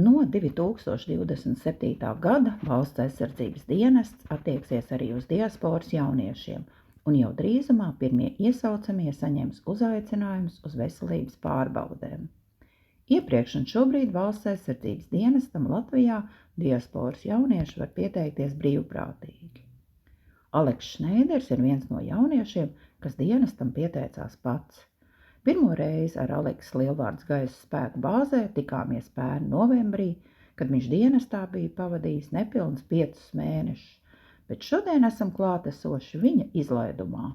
No 2027. gada Valsts aizsardzības dienests attieksies arī uz diasporas jauniešiem, un jau drīzumā pirmie iesaucamie saņems uzaicinājumus uz veselības pārbaudēm. Iepriekš un šobrīd Valsts aizsardzības dienestam Latvijā diasporas jaunieši var pieteikties brīvprātīgi. Aleks Šneiders ir viens no jauniešiem, kas dienestam pieteicās pats. Pirmo reizi ar Aleksa Lielvārdes gaisa spēku bāzē tikāmies pērn novembrī, kad viņš dienestā bija pavadījis nepilns 5 mēnešus, bet šodien esam klātesoši viņa izlaidumā.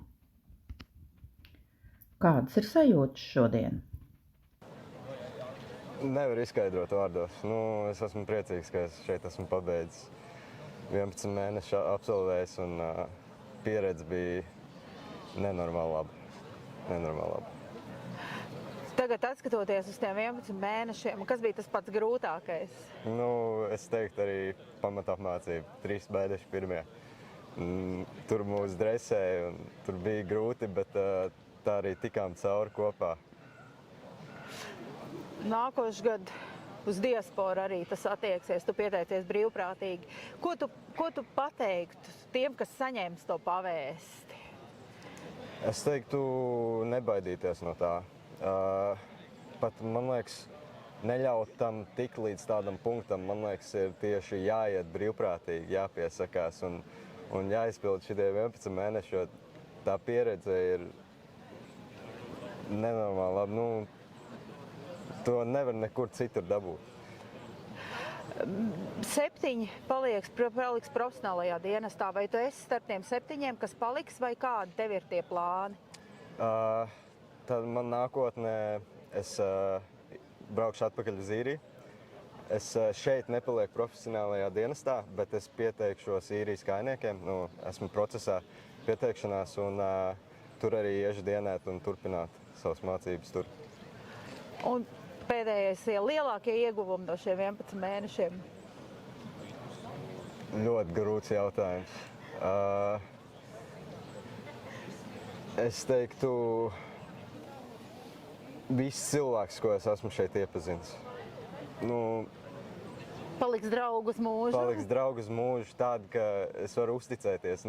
Kādas ir sajūtas šodien? Nevar izskaidrot vārdos. Es esmu priecīgs, ka es šeit esmu pabeidzis 11 mēnešu absolvējis, un pieredze bija nenormāli laba. Tagad, atskatoties uz tiem 11 mēnešiem, kas bija tas pats grūtākais? Es teiktu arī pamatapmācība, 3 mēneši pirmie. Tur mūs dresēja, un tur bija grūti, bet tā arī tikām cauri kopā. Nākošais gads uz diasporu arī tas attieksies, tu pieteicies brīvprātīgi. Ko tu pateiktu tiem, kas saņems to pavēsti? Es teiktu, nebaidīties no tā. Pat, man liekas, neļaut tam tik līdz tādam punktam, man liekas, ir tieši jāiet brīvprātīgi, jāpiesakās un jāizpild šitie 11 mēneši, jo tā pieredze ir nenormāli laba. To nevar nekur citur dabūt. 7 paliks profesionālajā dienestā, vai tu esi starp tiem 7, kas paliks, vai kādi tev ir tie plāni? Tad man nākotnē es braukšu atpakaļ uz Īriju. Es šeit nepalieku profesionālajā dienestā, bet es pieteikšos Īrijas kājniekiem. Esmu procesā pieteikšanās, un tur arī iešu dienēt un turpināt savas mācības tur. Un pēdējais lielākie ieguvumi no šiem 11 mēnešiem? Ļoti grūts jautājums. Es teiktu, viss cilvēks, ko es esmu šeit iepazinis. Paliks draugus mūžu? Paliks draugus mūžu, tādi, ka es varu uzticēties.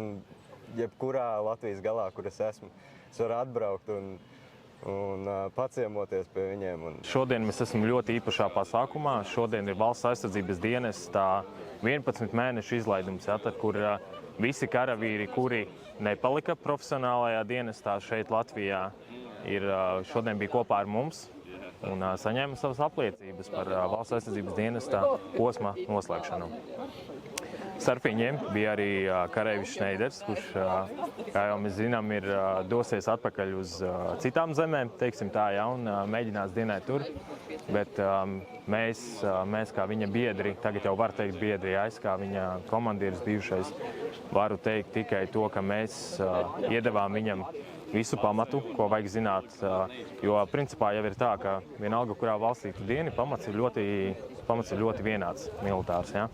Jebkurā Latvijas galā, kur es esmu, es varu atbraukt un paciemoties pie viņiem. Šodien mēs esam ļoti īpašā pasākumā. Šodien ir Valsts aizsardzības dienestā 11 mēnešu izlaidums, kur visi karavīri, kuri nepalika profesionālajā dienestā šeit Latvijā, šodien bija kopā ar mums un saņēma savas apliecības par Valsts aizsardzības dienestā posma noslēgšanu. Starp viņiem bija arī kareivis Šneiders, kurš, kā jau mēs zinām, dosies atpakaļ uz citām zemēm, teiksim tā, un mēģinās dienēt tur. Bet mēs kā viņa biedri, tagad jau var teikt biedri, es kā viņa komandieris bijušais, varu teikt tikai to, ka mēs iedevām viņam visu pamatu, ko vajag zināt, jo principā jau ir tā, ka vienalga, kurā valstī tu dieni, pamats ir ļoti vienāds militārs. Ja?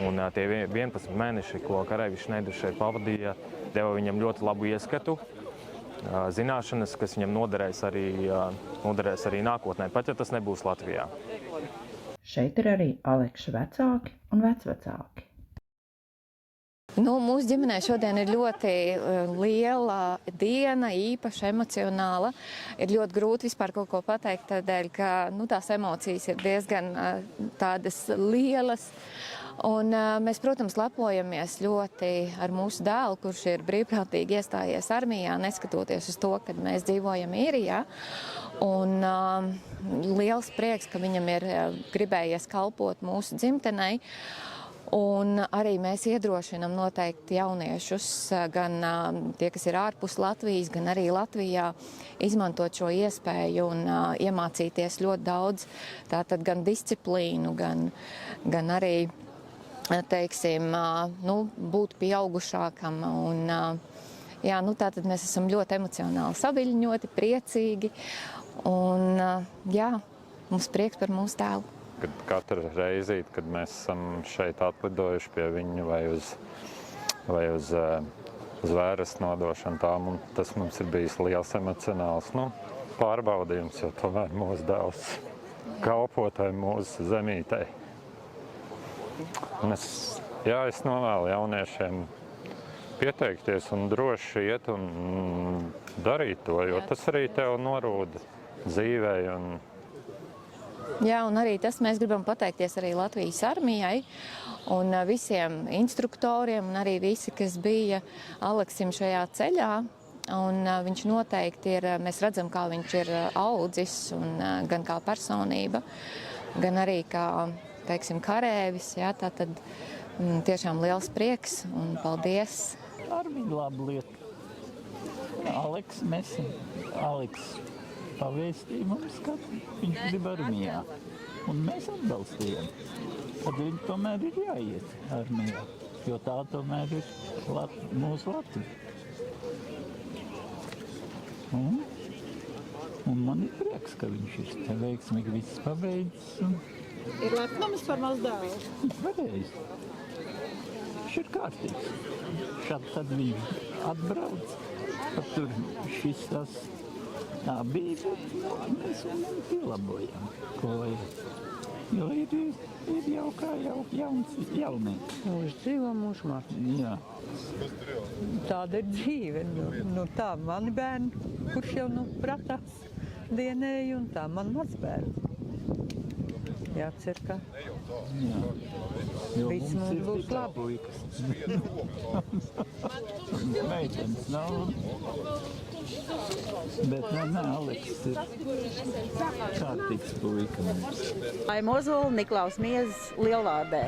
Un tie 11 mēneši, ko kareivis Šneiders šeit pavadīja, deva viņam ļoti labu ieskatu, zināšanas, kas viņam noderēs arī nākotnē, pat ja tas nebūs Latvijā. Šeit ir arī Alekša vecāki un vecvecāki. Mūsu ģimenē šodien ir ļoti liela diena, īpaša, emocionāla. Ir ļoti grūti vispār kaut ko pateikt, tādēļ, ka tās emocijas ir diezgan tādas lielas. Un mēs, protams, lepojamies ļoti ar mūsu dēlu, kurš ir brīvprātīgi iestājies armijā, neskatoties uz to, kad mēs dzīvojam Īrijā. Un liels prieks, ka viņam ir gribējies kalpot mūsu dzimtenei. Un arī mēs iedrošinam noteikti jauniešus, gan tie, kas ir ārpus Latvijas, gan arī Latvijā, izmantot šo iespēju un iemācīties ļoti daudz, tātad gan disciplīnu, gan arī, teiksim, būt pieaugušākam. Un, tātad mēs esam ļoti emocionāli saviļņoti, priecīgi, un mums prieks par mūsu dēlu. Kad katru reizi, kad mēs esam šeit atlidojuši pie viņa vai uz zvērestu nodošanu, tas mums ir bijis liels emocionāls pārbaudījums, jo tomēr mūsu dēls kalpotāji mūsu zemītei. Un es novēlu jauniešiem pieteikties un droši iet un darīt to, jo tas arī tev norūda dzīvē. Jā, un arī tas mēs gribam pateikties arī Latvijas armijai un visiem instruktoriem un arī visi, kas bija Aleksim šajā ceļā. Un viņš noteikti ir, mēs redzam, kā viņš ir audzis, un gan kā personība, gan arī kā, teiksim, karēvis. Jā, tā tad tiešām liels prieks un paldies. Armija laba lieta. Aleks pavēstīja mums, ka viņš grib armijā. Un mēs atbalstījām. Tad viņi tomēr ir jāiet armijā, jo tā tomēr ir mūsu Latvija. Un man ir prieks, ka viņš ir te veiksmīgi viss pabeidzis. Ir lepnums par mazu dēlu. Pareizi. Viņš ir kārtīgs. Tad viņš atbrauc. Tur šis tas tā bija, bet mēs viņam pielabojam, ko vajag. Jo ir jau kā jaunieks. Mūžs dzīvo, mūžs māc. Jā. Tāda ir dzīve. Tā mani bērni, kurš jau pratās dienēja, un tā man mazbērni. Jācer, ka viss mums būs labi. Meitenes nav. Bet Aleks ir kārtīgs puika. Aima Ozola, Niklaus Miezis, Lielvārdē.